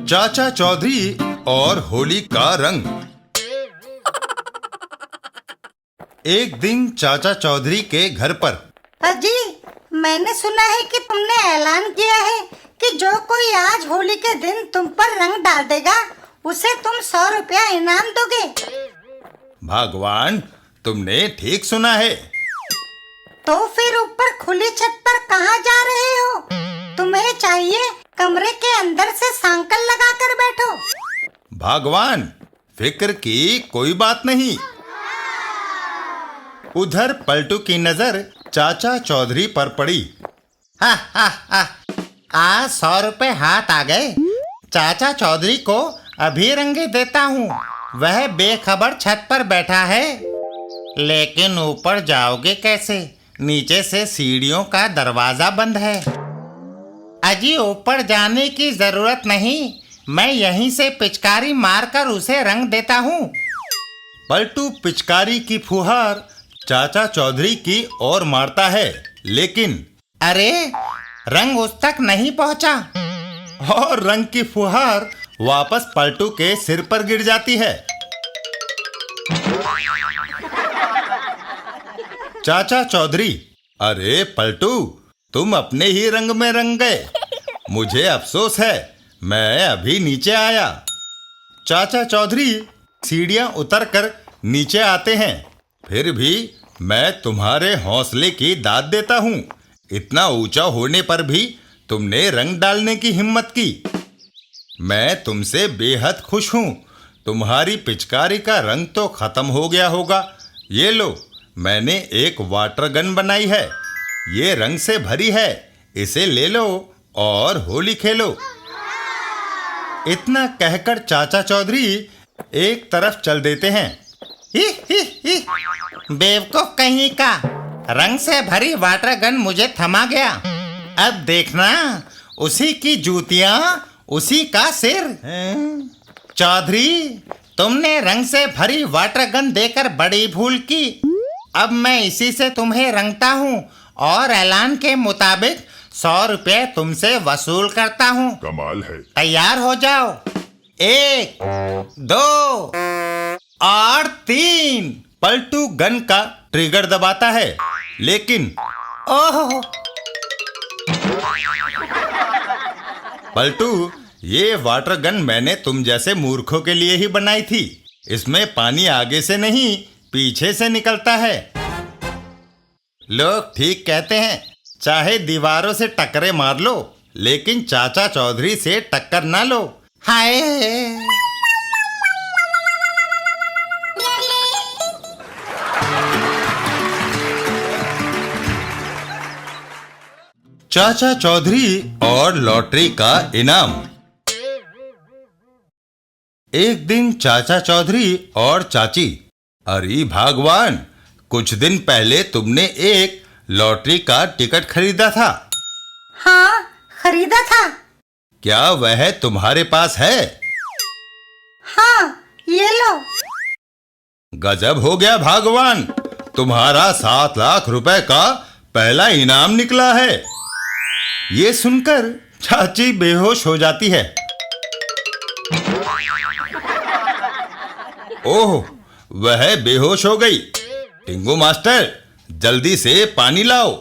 चाचा चौधरी और होली का रंग। एक दिन चाचा चौधरी के घर पर। अजी, मैंने सुना है कि तुमने ऐलान किया है कि जो कोई आज होली के दिन तुम पर रंग डाल देगा उसे तुम 100 रुपया इनाम दोगे। भगवान, तुमने ठीक सुना है। तो फिर ऊपर खुली छत पर कहाँ जा रहे हो? तुम्हें चाहिए कमरे के अंदर से सांकल लगा कर बैठो। भगवान, फिक्र की कोई बात नहीं। उधर पलटू की नजर चाचा चौधरी पर पड़ी। हा हा हा, आज 100 रुपए हाथ आ गए। चाचा चौधरी को अभी रंगे देता हूँ। वह बेखबर छत पर बैठा है। लेकिन ऊपर जाओगे कैसे? नीचे से सीढ़ियों का दरवाजा बंद है। अजी, ऊपर जाने की जरूरत नहीं, मैं यहीं से पिचकारी मारकर उसे रंग देता हूँ। पलटू पिचकारी की फुहार चाचा चौधरी की ओर मारता है, लेकिन अरे, रंग उस तक नहीं पहुँचा और रंग की फुहार वापस पलटू के सिर पर गिर जाती है। चाचा चौधरी, अरे पलटू, तुम अपने ही रंग में रंग गए। मुझे अफसोस है, मैं अभी नीचे आया। चाचा चौधरी सीढ़ियां उतरकर नीचे आते हैं। फिर भी मैं तुम्हारे हौसले की दाद देता हूँ। इतना ऊंचा होने पर भी तुमने रंग डालने की हिम्मत की। मैं तुमसे बेहद खुश हूँ। तुम्हारी पिचकारी का रंग तो खत्म हो गया होगा। ये लो, मैंने एक वाटर गन बनाई है। ये रंग से भरी है। इसे ले लो और होली खेलो। इतना कहकर चाचा चौधरी एक तरफ चल देते हैं। ही ही ही, बेवकूफ कहीं का। रंग से भरी वाटर गन मुझे थमा गया। अब देखना, उसी की जूतियां, उसी का सिर। चौधरी, तुमने रंग से भरी वाटर गन देकर बड़ी भूल की। अब मैं इसी से तुम्हें रंगता हूँ और ऐलान के मुताबिक 100 रुपये तुमसे वसूल करता हूँ। कमाल है। तैयार हो जाओ। 1, 2 और 3। पलटू गन का ट्रिगर दबाता है, लेकिन ओह, पलटू, ये वाटर गन मैंने तुम जैसे मूर्खों के लिए ही बनाई थी। इसमें पानी आगे से नहीं, पीछे से निकलता है। लोग ठीक कहते हैं, चाहे दीवारों से टक्करे मार लो, लेकिन चाचा चौधरी से टक्कर ना लो। हाय। चाचा चौधरी और लॉटरी का इनाम। एक दिन चाचा चौधरी और चाची। अरे भगवान, कुछ दिन पहले तुमने एक लॉटरी का टिकट खरीदा था। हाँ, खरीदा था। क्या वह तुम्हारे पास है? हाँ, ये लो। गजब हो गया भगवान, तुम्हारा 7 लाख रुपए का पहला इनाम निकला है। ये सुनकर चाची बेहोश हो जाती है। ओह, वह बेहोश हो गई। टिंगू मास्टर, जल्दी से पानी लाओ।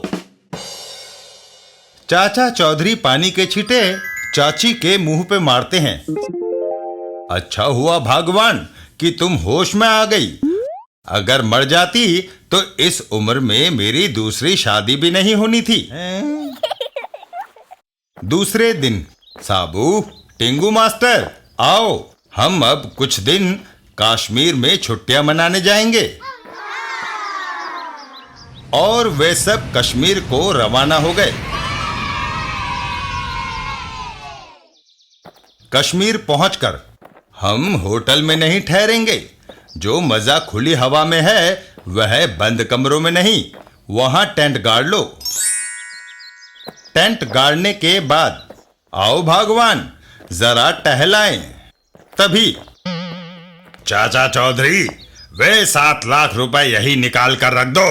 चाचा चौधरी पानी के छींटे चाची के मुंह पे मारते हैं। अच्छा हुआ भगवान कि तुम होश में आ गई। अगर मर जाती तो इस उम्र में मेरी दूसरी शादी भी नहीं होनी थी। दूसरे दिन। साबू, टिंगू मास्टर, आओ, हम अब कुछ दिन कश्मीर में छुट्टियां मनाने जाएंगे। और वे सब कश्मीर को रवाना हो गए। कश्मीर पहुंचकर हम होटल में नहीं ठहरेंगे। जो मजा खुली हवा में है वह बंद कमरों में नहीं। वहां टेंट गाड़ लो। टेंट गाड़ने के बाद आओ भगवान, जरा टहलाएं। तभी चाचा चौधरी, वे 7 लाख रुपए यही निकाल कर रख दो,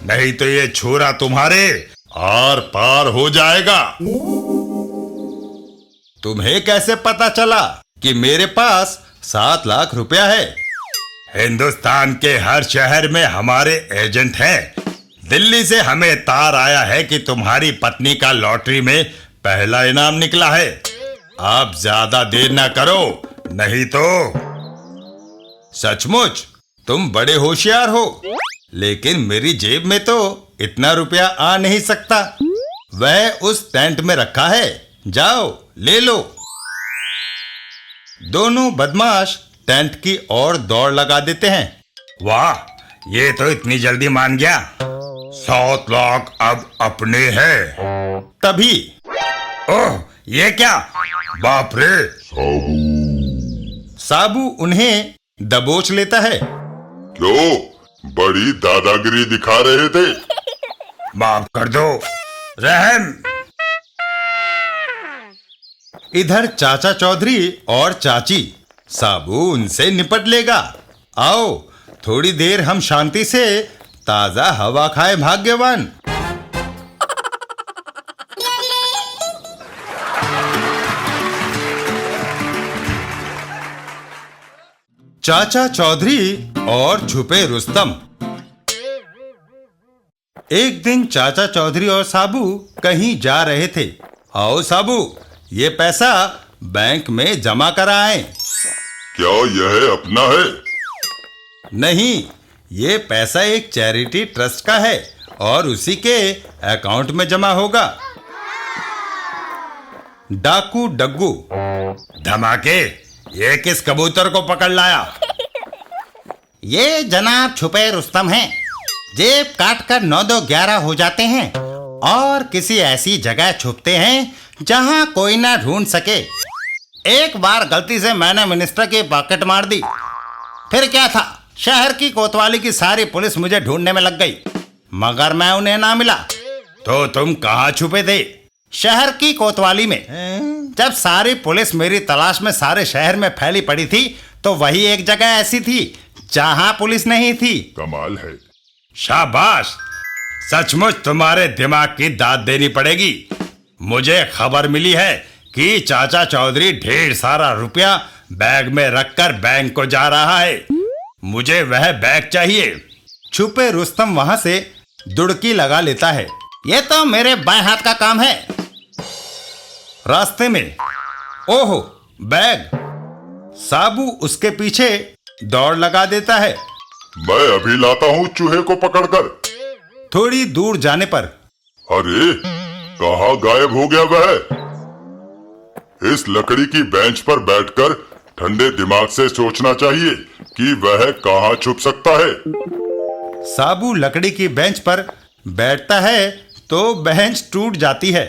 नहीं तो ये छुरा तुम्हारे आर पार हो जाएगा। तुम्हें कैसे पता चला कि मेरे पास 7 लाख रुपया है? हिंदुस्तान के हर शहर में हमारे एजेंट हैं। दिल्ली से हमें तार आया है कि तुम्हारी पत्नी का लॉटरी में पहला इनाम निकला है। आप ज्यादा देर ना करो, नहीं तो। सचमुच तुम बड़े होशियार हो, लेकिन मेरी जेब में तो इतना रुपया आ नहीं सकता। वह उस टेंट में रखा है, जाओ ले लो। दोनों बदमाश टेंट की ओर दौड़ लगा देते हैं। वाह, ये तो इतनी जल्दी मान गया। 7 लाख अब अपने हैं। तभी ओह, ये क्या? बाप रे! साबू उन्हें दबोच लेता है। क्यों बड़ी दादागिरी दिखा रहे थे? माफ कर दो, रहम। इधर चाचा चौधरी और चाची, साबू उनसे निपट लेगा। आओ थोड़ी देर हम शांति से ताजा हवा खाए भाग्यवान। चाचा चौधरी और छुपे रुस्तम। एक दिन चाचा चौधरी और साबू कहीं जा रहे थे। आओ साबू, ये पैसा बैंक में जमा कराएं। क्या यह अपना है? नहीं, ये पैसा एक चैरिटी ट्रस्ट का है और उसी के अकाउंट में जमा होगा। डाकू डग्गू, धमाके, ये किस कबूतर को पकड़ लाया? ये जनाब छुपे रुस्तम हैं। जेब काट कर 9-2-11 हो जाते हैं और किसी ऐसी जगह छुपते हैं जहां कोई ना ढूंढ सके। एक बार गलती से मैंने मिनिस्टर की पॉकेट मार दी। फिर क्या था, शहर की कोतवाली की सारी पुलिस मुझे ढूंढने में लग गई, मगर मैं उन्हें ना मिला। तो तुम कहाँ छुपे थे? शहर की कोतवाली में। जब सारी पुलिस मेरी तलाश में सारे शहर में फैली पड़ी थी, तो वही एक जगह ऐसी थी जहां पुलिस नहीं थी। कमाल है। शाबाश, सचमुच तुम्हारे दिमाग की दाद देनी पड़ेगी। मुझे खबर मिली है कि चाचा चौधरी ढेर सारा रुपया बैग में रखकर बैंक को जा रहा है। मुझे वह बैग चाहिए। छुपे रुस्तम वहां से दुड़की लगा लेता है। ये तो मेरे बाएं हाथ का काम है। रास्ते में ओहो बैग, साबू उसके पीछे दौड़ लगा देता है। मैं अभी लाता हूँ चूहे को पकड़कर। थोड़ी दूर जाने पर अरे कहाँ गायब हो गया वह? इस लकड़ी की बेंच पर बैठकर ठंडे दिमाग से सोचना चाहिए कि वह कहाँ छुप सकता है। साबू लकड़ी की बेंच पर बैठता है तो बेंच टूट जाती है।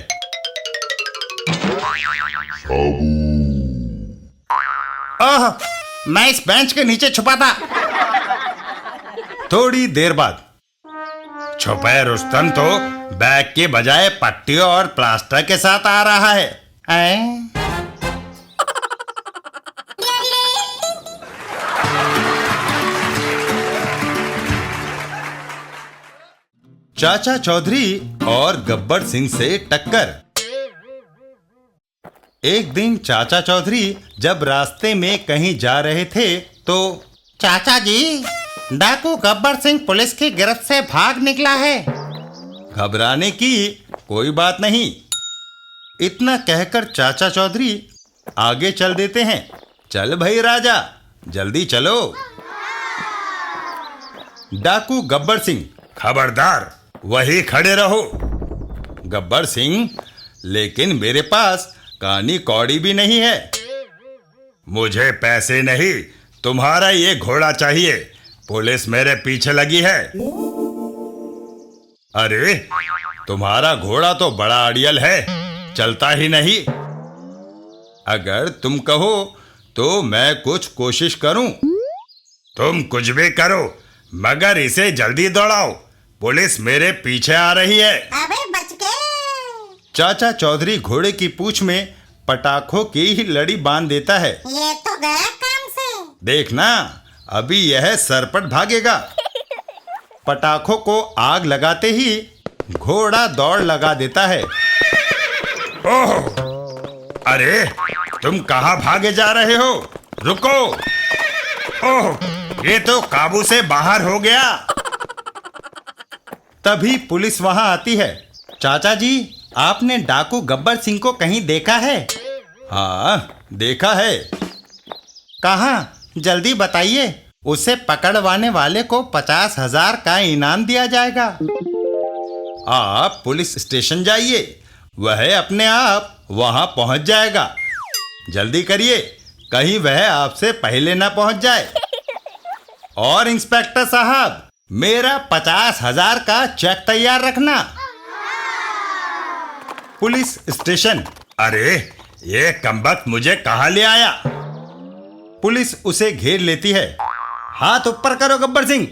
ओह, मैं इस बेंच के नीचे छुपा था। थोड़ी देर बाद छुपे रुस्तम तो बैग के बजाय पट्टी और प्लास्टर के साथ आ रहा है। चाचा चौधरी और गब्बर सिंह से टक्कर। एक दिन चाचा चौधरी जब रास्ते में कहीं जा रहे थे तो चाचा जी, डाकू गब्बर सिंह पुलिस की गिरफ्त से भाग निकला है। घबराने की कोई बात नहीं, इतना कहकर चाचा चौधरी आगे चल देते हैं। चल भाई राजा, जल्दी चलो। डाकू गब्बर सिंह, खबरदार, वही खड़े रहो। गब्बर सिंह, लेकिन मेरे पास कानी कौड़ी भी नहीं है। मुझे पैसे नहीं, तुम्हारा ये घोड़ा चाहिए। पुलिस मेरे पीछे लगी है। अरे, तुम्हारा घोड़ा तो बड़ा अड़ियल है, चलता ही नहीं। अगर तुम कहो तो मैं कुछ कोशिश करूं। तुम कुछ भी करो, मगर इसे जल्दी दौड़ाओ। पुलिस मेरे पीछे आ रही है। अबे बच गए। चाचा चौधरी घोड़े की पूंछ में पटाखों की ही लड़ी बांध देता है। ये तो गया काम से। देखना, अभी यह सरपट भागेगा। पटाखों को आग लगाते ही घोड़ा दौड़ लगा देता है। ओह, अरे तुम कहाँ भागे जा रहे हो? रुको। ओह, ये तो काबू से बाहर हो गया। तभी पुलिस वहां आती है। चाचा जी, आपने डाकू गब्बर सिंह को कहीं देखा है? हाँ, देखा है। कहाँ? जल्दी बताइए, उसे पकड़वाने वाले को 50,000 का इनाम दिया जाएगा। आप पुलिस स्टेशन जाइए, वह अपने आप वहां पहुंच जाएगा। जल्दी करिए, कहीं वह आपसे पहले ना पहुंच जाए। और इंस्पेक्टर साहब, मेरा 50,000 का चेक तैयार रखना। Police station. अरे ये कमबख्त मुझे कहाँ ले आया? पुलिस उसे घेर लेती है। हाथ ऊपर करो गब्बर सिंह।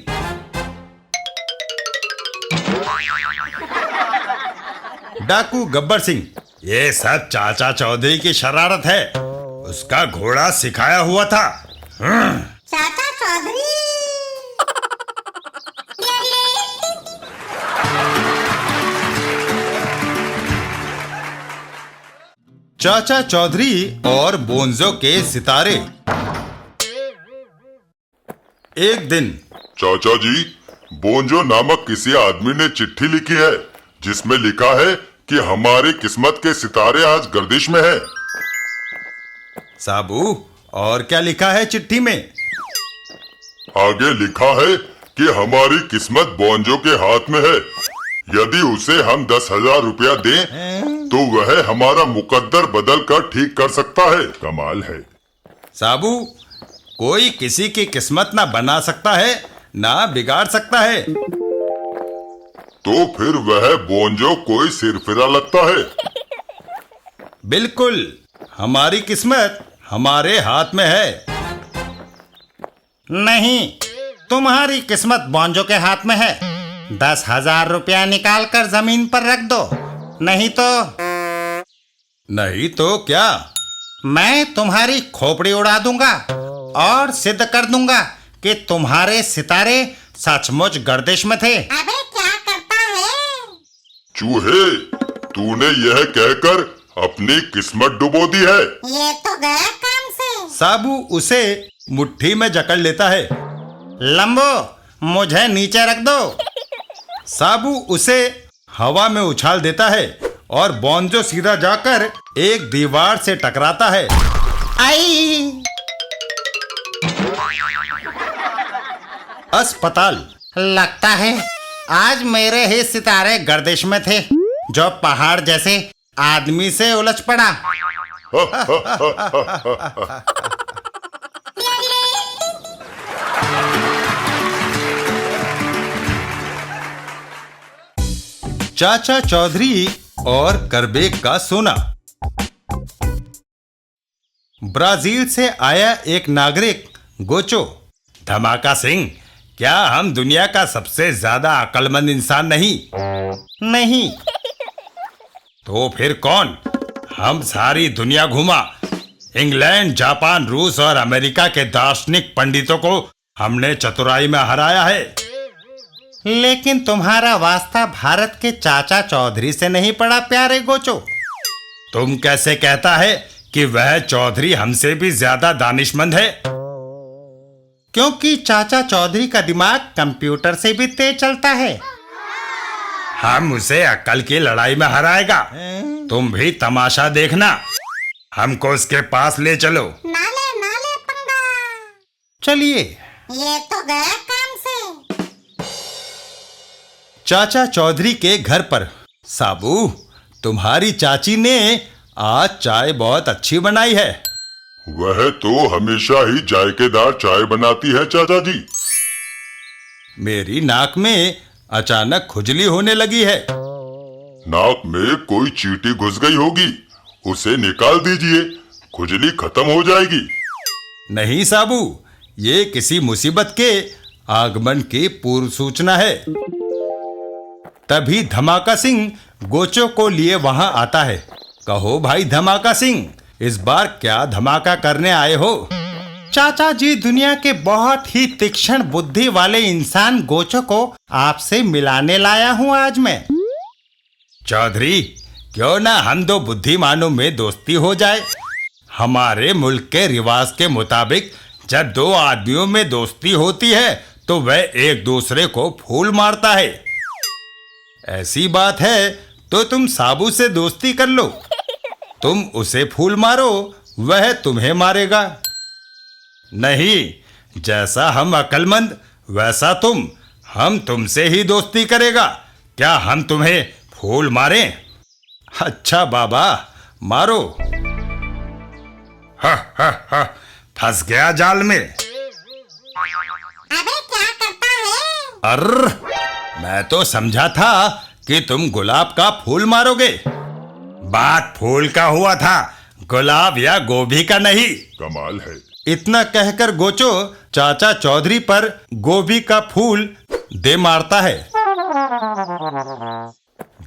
डाकू गब्बर सिंह, ये सब चाचा चौधरी की शरारत है। उसका घोड़ा सिखाया हुआ था। चाचा चौधरी। चाचा चौधरी और बोंजो के सितारे। एक दिन। चाचा जी, बोंजो नामक किसी आदमी ने चिट्ठी लिखी है जिसमें लिखा है कि हमारी किस्मत के सितारे आज गर्दिश में है। साबू, और क्या लिखा है चिट्ठी में? आगे लिखा है कि हमारी किस्मत बोंजो के हाथ में है। यदि उसे हम 10,000 रुपया दें तो वह हमारा मुकद्दर बदल कर ठीक कर सकता है। कमाल है। साबू, कोई किसी की किस्मत ना बना सकता है ना बिगाड़ सकता है। तो फिर वह बोंजो कोई सिरफिरा लगता है। बिल्कुल, हमारी किस्मत हमारे हाथ में है। नहीं, तुम्हारी किस्मत बोंजो के हाथ में है। 10,000 रुपया निकाल कर जमीन पर रख दो, नहीं तो क्या? मैं तुम्हारी खोपड़ी उड़ा दूंगा और सिद्ध कर दूंगा कि तुम्हारे सितारे सचमुच गर्दिश में थे। अबे क्या करता है? चूहे, तूने यह कहकर अपनी किस्मत डुबो दी है। ये तो गया काम से। साबू उसे मुट्ठी में जकड़ लेता है। लंबो, मुझे नीचे रख दो। साबू उसे हवा में उछाल देता है और बोंजो सीधा जाकर एक दीवार से टकराता है। आई! अस्पताल। लगता है आज मेरे ही सितारे गर्दिश में थे, जो पहाड़ जैसे आदमी से उलझ पड़ा। चाचा चौधरी और करबेक का सोना। ब्राजील से आया एक नागरिक गोचो। धमाका सिंह, क्या हम दुनिया का सबसे ज्यादा अक्लमंद इंसान नहीं? नहीं। तो फिर कौन? हम सारी दुनिया घूमा। इंग्लैंड, जापान, रूस और अमेरिका के दार्शनिक पंडितों को हमने चतुराई में हराया है। लेकिन तुम्हारा वास्ता भारत के चाचा चौधरी से नहीं पड़ा प्यारे गोचो। तुम कैसे कहता है कि वह चौधरी हमसे भी ज्यादा दानिशमंद है? क्योंकि चाचा चौधरी का दिमाग कंप्यूटर से भी तेज चलता है। हम उसे अक्ल की लड़ाई में हराएगा। तुम भी तमाशा देखना। हमको उसके पास ले चलो। नाले पंगा। चलिए। ये तो गया काम से। चाचा चौधरी के घर पर। साबू, तुम्हारी चाची ने आज चाय बहुत अच्छी बनाई है। वह तो हमेशा ही जायकेदार चाय बनाती है चाचा जी। मेरी नाक में अचानक खुजली होने लगी है। नाक में कोई चींटी घुस गई होगी, उसे निकाल दीजिए, खुजली खत्म हो जाएगी। नहीं साबू, ये किसी मुसीबत के आगमन की पूर्व सूचना है। तभी धमाका सिंह गोचो को लिए वहां आता है। कहो भाई धमाका सिंह, इस बार क्या धमाका करने आए हो? चाचा जी, दुनिया के बहुत ही तीक्ष्ण बुद्धि वाले इंसान गोचो को आपसे मिलाने लाया हूँ आज मैं। चौधरी, क्यों ना हम दो बुद्धिमानों में दोस्ती हो जाए। हमारे मुल्क के रिवाज के मुताबिक जब दो आदमियों में दोस्ती होती है तो वह एक दूसरे को फूल मारता है। ऐसी बात है तो तुम साबू से दोस्ती कर लो। तुम उसे फूल मारो, वह तुम्हें मारेगा। नहीं, जैसा हम अक्लमंद वैसा तुम। हम तुमसे ही दोस्ती करेगा। क्या हम तुम्हें फूल मारें? अच्छा बाबा, मारो। हा हा हा, फंस गया जाल में। अबे क्या करता है? मैं तो समझा था कि तुम गुलाब का फूल मारोगे। बात फूल का हुआ था, गुलाब या गोभी का नहीं। कमाल है। इतना कहकर गोचो चाचा चौधरी पर गोभी का फूल दे मारता है।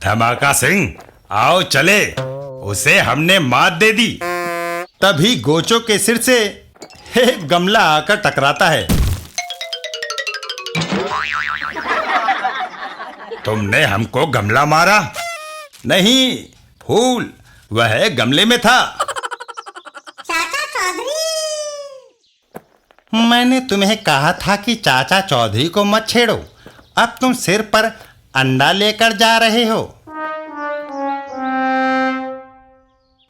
धमाका सिंह, आओ चले, उसे हमने मात दे दी। तभी गोचो के सिर से एक गमला आकर टकराता है। तुमने हमको गमला मारा? नहीं, फूल वह गमले में था। चाचा चौधरी, मैंने तुम्हें कहा था कि चाचा चौधरी को मत छेड़ो। अब तुम सिर पर अंडा लेकर जा रहे हो।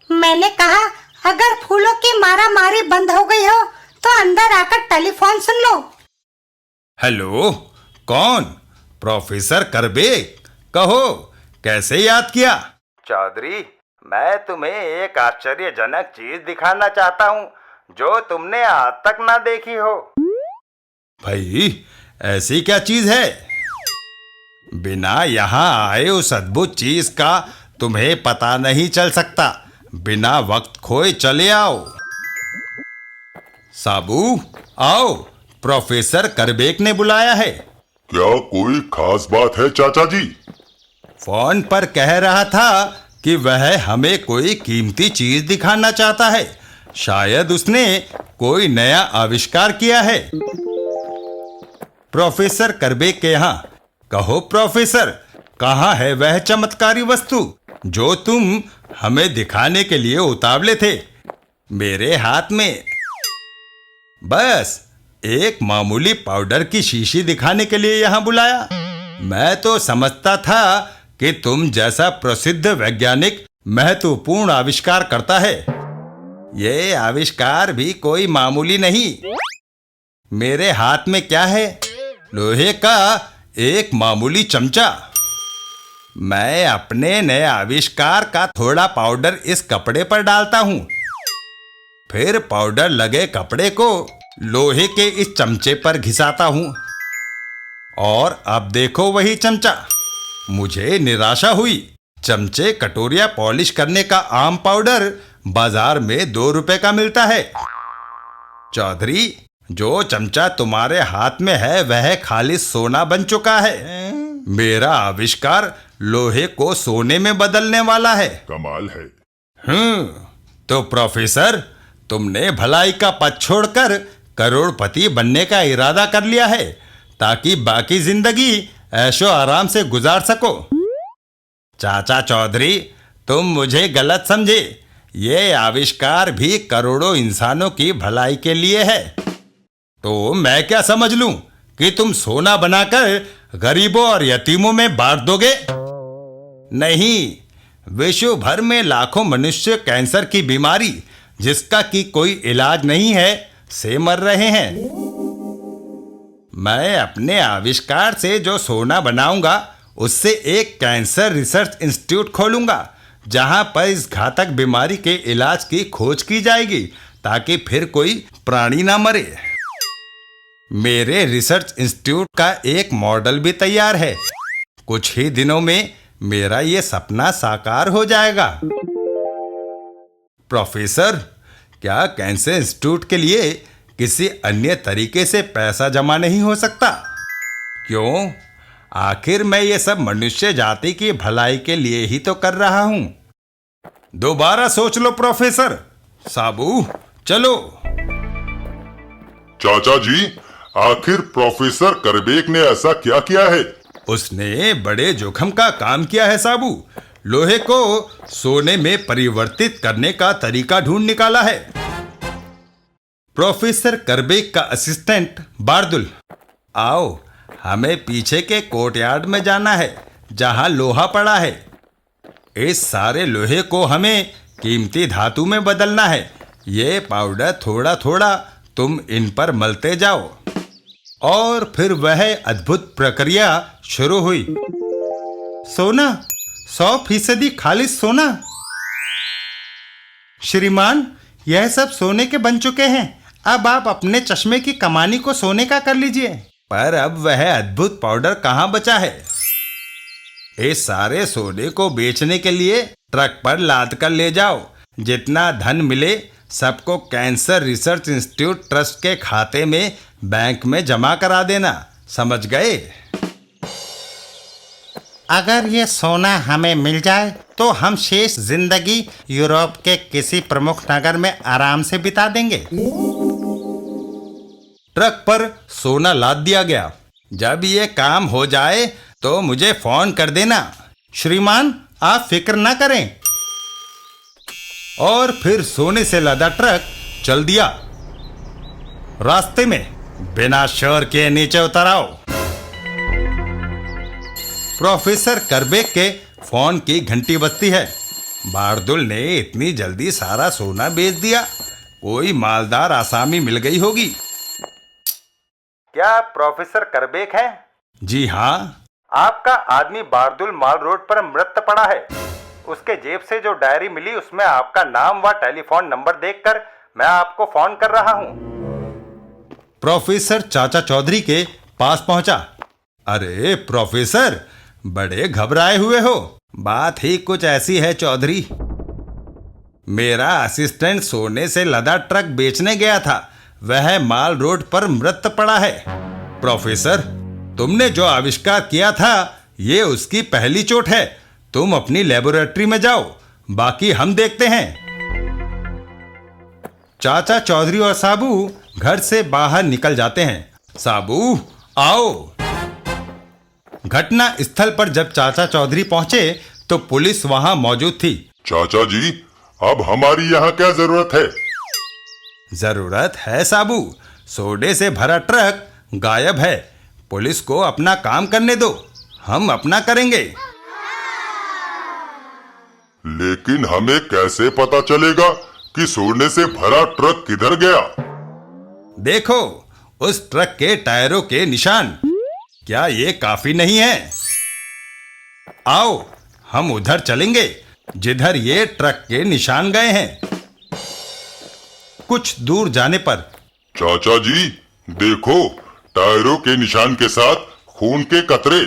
मैंने कहा अगर फूलों की मारा मारी बंद हो गई हो तो अंदर आकर टेलीफोन सुन लो। हेलो, कौन? प्रोफेसर करबे, कहो कैसे याद किया? चौधरी, मैं तुम्हें एक आश्चर्यजनक चीज दिखाना चाहता हूँ जो तुमने आज तक ना देखी हो। भाई, ऐसी क्या चीज है? बिना यहाँ आए उस अद्भुत चीज का तुम्हें पता नहीं चल सकता। बिना वक्त खोए चले आओ। साबू, आओ, प्रोफेसर करबेक ने बुलाया है। क्या कोई खास बात है चाचा जी? फोन पर कह रहा था कि वह हमें कोई कीमती चीज दिखाना चाहता है। शायद उसने कोई नया आविष्कार किया है। प्रोफेसर करबेक के यहाँ। कहो प्रोफेसर, कहाँ है वह चमत्कारी वस्तु जो तुम हमें दिखाने के लिए उतावले थे? मेरे हाथ में बस एक मामूली पाउडर की शीशी दिखाने के लिए यहाँ बुलाया। मैं तो समझता था कि तुम जैसा प्रसिद्ध वैज्ञानिक महत्वपूर्ण आविष्कार करता है। ये आविष्कार भी कोई मामूली नहीं। मेरे हाथ में क्या है? लोहे का एक मामूली चमचा। मैं अपने नए आविष्कार का थोड़ा पाउडर इस कपड़े पर डालता हूं। फिर पाउडर लगे कपड़े को लोहे के इस चमचे पर घिसाता हूं। और अब देखो वही चमचा। मुझे निराशा हुई। चमचे, कटोरियां पॉलिश करने का आम पाउडर बाजार में 2 रुपए का मिलता है। चौधरी, जो चमचा तुम्हारे हाथ में है वह खाली सोना बन चुका है। मेरा आविष्कार लोहे को सोने में बदलने वाला है। कमाल है। तो प्रोफेसर, तुमने भलाई का पथ छोड़कर करोड़पति बनने का इरादा कर लिया है ताकि बाकी जिंदगी ऐशो आराम से गुजार सको। चाचा चौधरी, तुम मुझे गलत समझे। ये आविष्कार भी करोड़ों इंसानों की भलाई के लिए है। तो मैं क्या समझ लूं कि तुम सोना बनाकर गरीबों और यतीमों में बांट दोगे? नहीं, विश्व भर में लाखों मनुष्य कैंसर की बीमारी जिसका कि कोई इलाज नहीं है से मर रहे हैं। मैं अपने आविष्कार से जो सोना बनाऊंगा उससे एक कैंसर रिसर्च इंस्टीट्यूट खोलूंगा जहां पर इस घातक बीमारी के इलाज की खोज की जाएगी ताकि फिर कोई प्राणी ना मरे। मेरे रिसर्च इंस्टीट्यूट का एक मॉडल भी तैयार है। कुछ ही दिनों में मेरा ये सपना साकार हो जाएगा। प्रोफेसर, क्या कैंसर इंस्टीट्यूट के लिए किसी अन्य तरीके से पैसा जमा नहीं हो सकता? क्यों? आखिर मैं ये सब मनुष्य जाति की भलाई के लिए ही तो कर रहा हूं। दोबारा सोच लो प्रोफेसर। साबू, चलो। चाचा जी, आखिर प्रोफेसर करबेक ने ऐसा क्या किया है? उसने बड़े जोखिम का काम किया है साबू। लोहे को सोने में परिवर्तित करने का तरीका ढूंढ निकाला है। प्रोफेसर करबेक का असिस्टेंट बारदुल, आओ, हमें पीछे के कोर्टयार्ड में जाना है जहां लोहा पड़ा है। इस सारे लोहे को हमें कीमती धातु में बदलना है। ये पाउडर थोड़ा थोड़ा तुम इन पर मलते जाओ। और फिर वह अद्भुत प्रक्रिया शुरू हुई। सोना, 100% खालिस सोना। श्रीमान, यह सब सोने के बन चुके हैं। अब आप अपने चश्मे की कमानी को सोने का कर लीजिए। पर अब वह अद्भुत पाउडर कहाँ बचा है? इस सारे सोने को बेचने के लिए ट्रक पर लाद कर ले जाओ। जितना धन मिले सबको कैंसर रिसर्च इंस्टीट्यूट ट्रस्ट के खाते में बैंक में जमा करा देना, समझ गए? अगर ये सोना हमें मिल जाए तो हम शेष जिंदगी यूरोप के किसी प्रमुख नगर में आराम से बिता देंगे। ट्रक पर सोना लाद दिया गया। जब ये काम हो जाए तो मुझे फोन कर देना। श्रीमान, आप फिक्र ना करें। और फिर सोने से लदा ट्रक चल दिया। रास्ते में बिना शोर के नीचे उतर आओ। प्रोफेसर करबेक के फोन की घंटी बजती है। बारदुल ने इतनी जल्दी सारा सोना बेच दिया। कोई मालदार आसामी मिल गई होगी। क्या प्रोफेसर करबेक है? जी हाँ। आपका आदमी बारदुल माल रोड पर मृत पड़ा है। उसके जेब से जो डायरी मिली उसमें आपका नाम व टेलीफोन नंबर देखकर मैं आपको फोन कर रहा हूँ। प्रोफेसर चाचा चौधरी के पास पहुंचा। अरे प्रोफेसर, बड़े घबराए हुए हो। बात ही कुछ ऐसी है चौधरी। मेरा असिस्टेंट सोने से लदा ट्रक बेचने गया था। वह माल रोड पर मृत पड़ा है। प्रोफेसर, तुमने जो आविष्कार किया था ये उसकी पहली चोट है। तुम अपनी लेबोरेटरी में जाओ, बाकी हम देखते हैं। चाचा चौधरी और साबू घर से बाहर निकल जाते हैं। साबू, आओ। घटना स्थल पर जब चाचा चौधरी पहुंचे तो पुलिस वहां मौजूद थी। चाचा जी, अब हमारी यहाँ क्या जरूरत है? जरूरत है साबू। सोडे से भरा ट्रक गायब है। पुलिस को अपना काम करने दो, हम अपना करेंगे। लेकिन हमें कैसे पता चलेगा कि सोने से भरा ट्रक किधर गया? देखो, उस ट्रक के टायरों के निशान। क्या ये काफी नहीं है? आओ, हम उधर चलेंगे जिधर ये ट्रक के निशान गए हैं। कुछ दूर जाने पर, चाचा जी, देखो, टायरों के निशान के साथ खून के कतरे।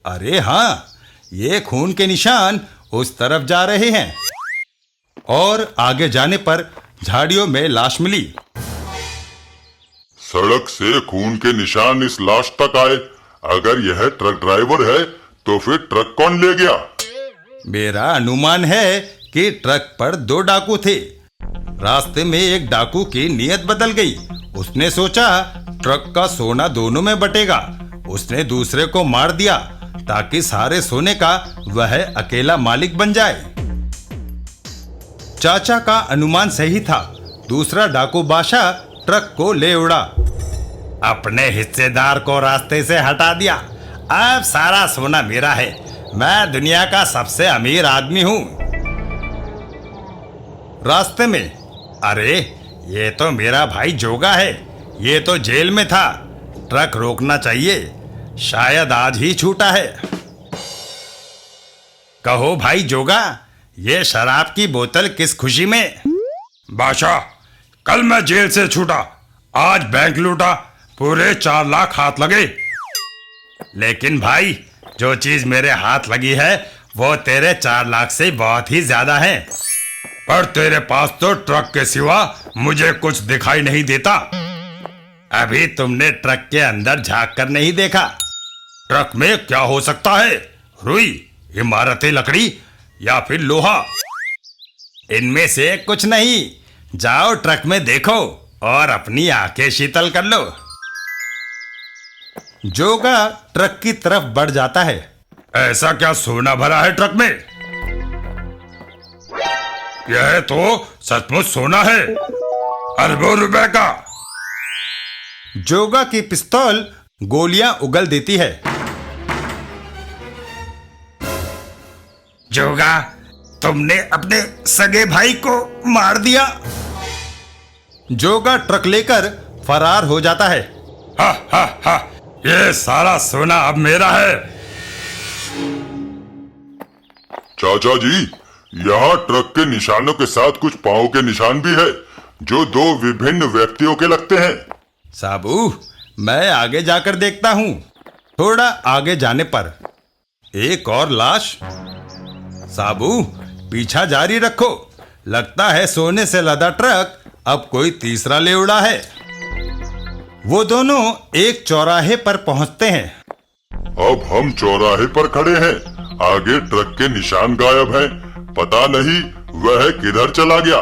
अरे हाँ, ये खून के निशान उस तरफ जा रहे हैं। और आगे जाने पर झाड़ियों में लाश मिली। सड़क से खून के निशान इस लाश तक आए। अगर यह ट्रक ड्राइवर है तो फिर ट्रक कौन ले गया? मेरा अनुमान है कि ट्रक पर 2 डाकू थे। रास्ते में एक डाकू की नीयत बदल गई। उसने सोचा ट्रक का सोना दोनों में बटेगा। उसने दूसरे को मार दिया ताकि सारे सोने का वह अकेला मालिक बन जाए। चाचा का अनुमान सही था। दूसरा डाकू बादशाह ट्रक को ले उड़ा। अपने हिस्सेदार को रास्ते से हटा दिया। अब सारा सोना मेरा है। मैं दुनिया का सबसे अमीर आदमी हूं। रास्ते में, अरे ये तो मेरा भाई जोगा है। ये तो जेल में था। ट्रक रोकना चाहिए, शायद आज ही छूटा है। कहो भाई जोगा, ये शराब की बोतल किस खुशी में? बादशाह, कल मैं जेल से छूटा, आज बैंक लूटा, पूरे 4 लाख हाथ लगे। लेकिन भाई, जो चीज मेरे हाथ लगी है वो तेरे 4 लाख से बहुत ही ज्यादा है। पर तेरे पास तो ट्रक के सिवा मुझे कुछ दिखाई नहीं देता। अभी तुमने ट्रक के अंदर झांक कर नहीं देखा। ट्रक में क्या हो सकता है? रुई, इमारती लकड़ी या फिर लोहा? इनमें से कुछ नहीं। जाओ ट्रक में देखो और अपनी आंखें शीतल कर लो। जोगा ट्रक की तरफ बढ़ जाता है। ऐसा क्या सोना भरा है ट्रक में? यह तो सचमुच सोना है, अरबों रुपए का। जोगा की पिस्तौल गोलियां उगल देती है। जोगा, तुमने अपने सगे भाई को मार दिया। जोगा ट्रक लेकर फरार हो जाता है। हा हा हा, ये सारा सोना अब मेरा है। चाचा जी, यहाँ ट्रक के निशानों के साथ कुछ पांव के निशान भी है, जो दो विभिन्न व्यक्तियों के लगते हैं। साबू, मैं आगे जाकर देखता हूं। थोड़ा आगे जाने पर एक और लाश। साबू, पीछा जारी रखो। लगता है सोने से लदा ट्रक अब कोई तीसरा ले उड़ा है। वो दोनों एक चौराहे पर पहुंचते हैं। अब हम चौराहे पर खड़े हैं। आगे ट्रक के निशान गायब हैं। पता नहीं वह किधर चला गया।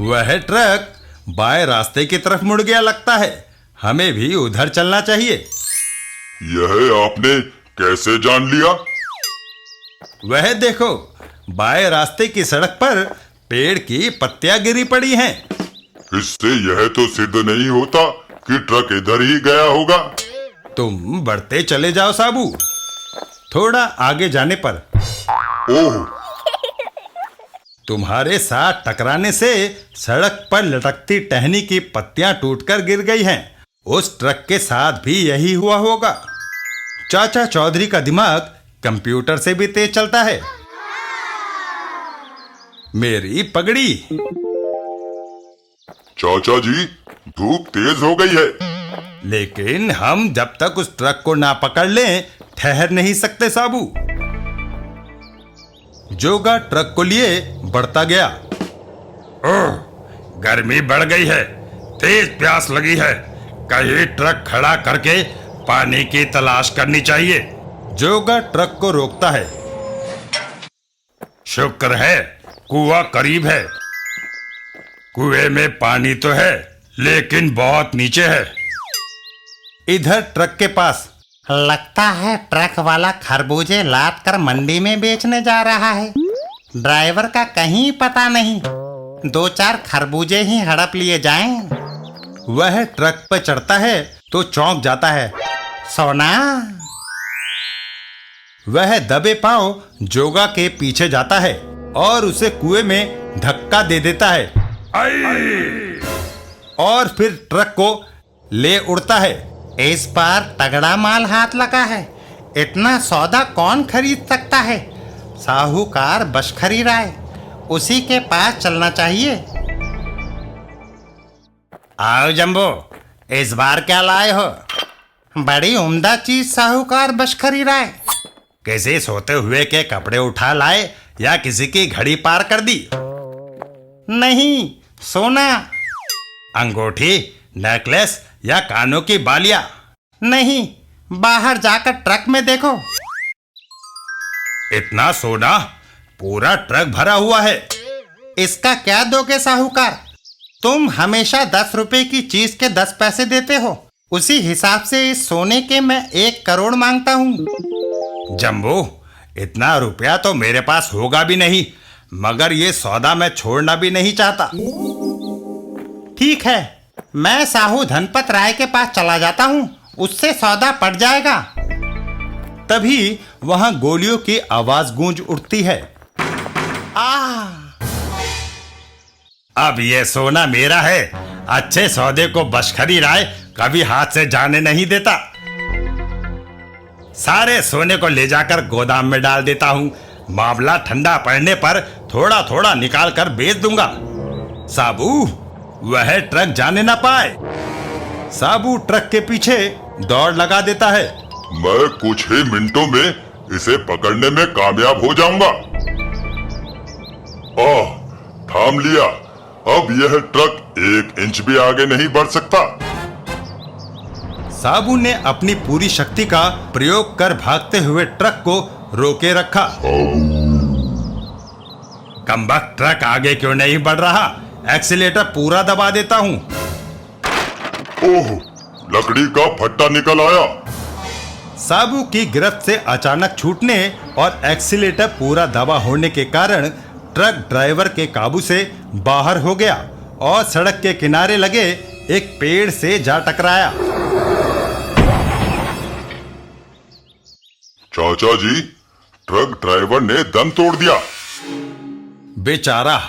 वह ट्रक बाएं रास्ते की तरफ मुड़ गया लगता है। हमें भी उधर चलना चाहिए। यह आपने कैसे जान लिया? वह देखो, बाएं रास्ते की सड़क पर पेड़ की पत्तियां गिरी पड़ी हैं। इससे यह तो सिद्ध नहीं होता कि ट्रक इधर ही गया होगा। तुम बढ़ते चले जाओ साबू। थोड़ा आगे जाने पर ओह, तुम्हारे साथ टकराने से सड़क पर लटकती टहनी की पत्तियां टूटकर गिर गई हैं। उस ट्रक के साथ भी यही हुआ होगा। चाचा चौधरी का दिमाग कंप्यूटर से भी तेज चलता है। मेरी पगड़ी। चाचा जी, धूप तेज हो गई है। लेकिन हम जब तक उस ट्रक को ना पकड़ लें, ठहर नहीं सकते साबू। जोगा ट्रक को लिए बढ़ता गया। ओह, गर्मी बढ़ गई है, तेज प्यास लगी है। कहीं ट्रक खड़ा करके पानी की तलाश करनी चाहिए। जोगा ट्रक को रोकता है। शुक्र है कुआं करीब है। कुएं में पानी तो है, लेकिन बहुत नीचे है। इधर ट्रक के पास लगता है ट्रक वाला खरबूजे लाद कर मंडी में बेचने जा रहा है। ड्राइवर का कहीं पता नहीं। 2-4 खरबूजे ही हड़प लिए जाएं। वह ट्रक पर चढ़ता है तो चौंक जाता है। सोना। वह दबे पांव जोगा के पीछे जाता है और उसे कुएं में धक्का दे देता है आई! और फिर ट्रक को ले उड़ता है। इस बार तगड़ा माल हाथ लगा है। इतना सौदा कौन खरीद सकता है? साहूकार बशखरी राय, उसी के पास चलना चाहिए। आओ जंबो, इस बार क्या लाए हो? बड़ी उम्दा चीज साहूकार बशखरी राय। किसी सोते हुए के कपड़े उठा लाए या किसी की घड़ी पार कर दी? नहीं, सोना। अंगूठी, नेकलेस या कानों की बालियां? नहीं, बाहर जाकर ट्रक में देखो। इतना सोना? पूरा ट्रक भरा हुआ है। इसका क्या दोगे साहूकार? तुम हमेशा 10 रुपए की चीज के 10 पैसे देते हो। उसी हिसाब से इस सोने के मैं 1 करोड़ मांगता हूँ। जंबो, इतना रुपया तो मेरे पास होगा भी नहीं, मगर ये सौदा मैं छोड़ना भी नहीं चाहता। ठीक है, मैं साहू धनपत राय के पास चला जाता हूँ, उससे सौदा पड़ जाएगा। तभी वहां गोलियों की आवाज गूंज उठती है। अब ये सोना मेरा है। अच्छे सौदे को बशखरी राय कभी हाथ से जाने नहीं देता। सारे सोने को ले जाकर गोदाम में डाल देता हूं। मामला ठंडा पड़ने पर थोड़ा थोड़ा निकाल कर बेच दूंगा। साबू, वह ट्रक जाने ना पाए। साबू ट्रक के पीछे दौड़ लगा देता है। मैं कुछ ही मिनटों में इसे पकड़ने में कामयाब हो जाऊंगा। आह, थाम लिया। अब यह ट्रक 1 इंच भी आगे नहीं बढ़ सकता। साबू ने अपनी पूरी शक्ति का प्रयोग कर भागते हुए ट्रक को रोके रखा। कमबख्त ट्रक आगे क्यों नहीं बढ़ रहा? एक्सीलेटर पूरा दबा देता हूं। ओह, लकड़ी का फट्टा निकल आया। साबू की गिरफ्त से अचानक छूटने और एक्सीलेटर पूरा दबा होने के कारण ट्रक ड्राइवर के काबू से बाहर हो गया और सड़क के किनारे लगे एक पेड़ से जा टकराया। चाचा जी, ट्रक ड्राइवर ने दम तोड़ दिया। बेचारा,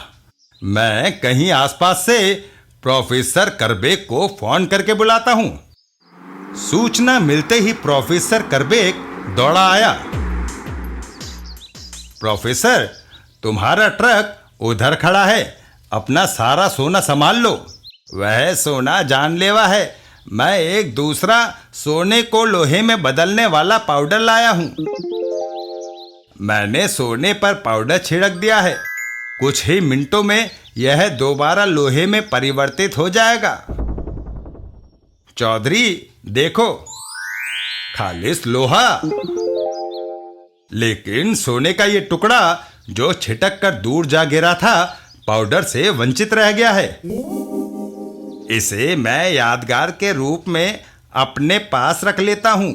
मैं कहीं आसपास से प्रोफेसर करबेक को फोन करके बुलाता हूं। सूचना मिलते ही प्रोफेसर करबेक दौड़ा आया। प्रोफेसर, तुम्हारा ट्रक उधर खड़ा है, अपना सारा सोना संभाल लो। वह सोना जानलेवा है। मैं एक दूसरा सोने को लोहे में बदलने वाला पाउडर लाया हूं। मैंने सोने पर पाउडर छिड़क दिया है। कुछ ही मिनटों में यह दोबारा लोहे में परिवर्तित हो जाएगा। चौधरी देखो, खालिस लोहा। लेकिन सोने का ये टुकड़ा जो छिटक कर दूर जा गिरा था, पाउडर से वंचित रह गया है। इसे मैं यादगार के रूप में अपने पास रख लेता हूं।